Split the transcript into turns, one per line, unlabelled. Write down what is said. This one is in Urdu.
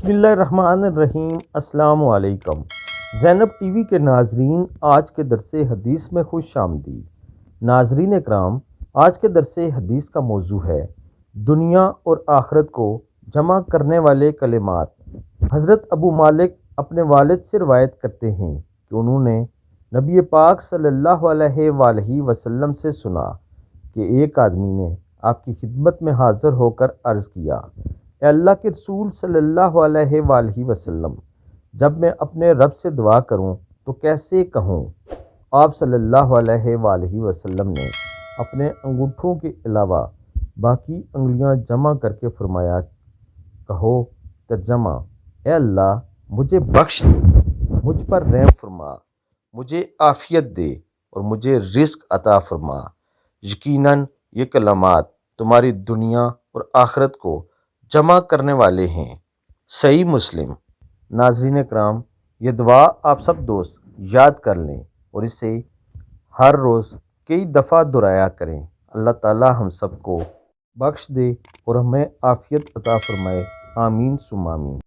بسم اللہ الرحمن الرحیم۔ السلام علیکم زینب ٹی وی کے ناظرین، آج کے درس حدیث میں خوش آمدید۔ ناظرین اکرام، آج کے درس حدیث کا موضوع ہے دنیا اور آخرت کو جمع کرنے والے کلمات۔ حضرت ابو مالک اپنے والد سے روایت کرتے ہیں کہ انہوں نے نبی پاک صلی اللہ علیہ وآلہ وسلم سے سنا کہ ایک آدمی نے آپ کی خدمت میں حاضر ہو کر عرض کیا، اے اللہ کے رسول صلی اللہ علیہ وآلہ وسلم، جب میں اپنے رب سے دعا کروں تو کیسے کہوں؟ آپ صلی اللہ علیہ وآلہ وسلم نے اپنے انگوٹھوں کے علاوہ باقی انگلیاں جمع کر کے فرمایا، کہو ترجمہ، اے اللہ مجھے بخش دے، مجھ پر رحم فرما، مجھے عافیت دے اور مجھے رزق عطا فرما۔ یقیناً یہ کلمات تمہاری دنیا اور آخرت کو جمع کرنے والے ہیں۔ صحیح مسلم۔ ناظرین اکرام، یہ دعا آپ سب دوست یاد کر لیں اور اسے ہر روز کئی دفعہ دہرایا کریں۔ اللہ تعالی ہم سب کو بخش دے اور ہمیں عافیت عطا فرمائے۔ آمین ثم آمین۔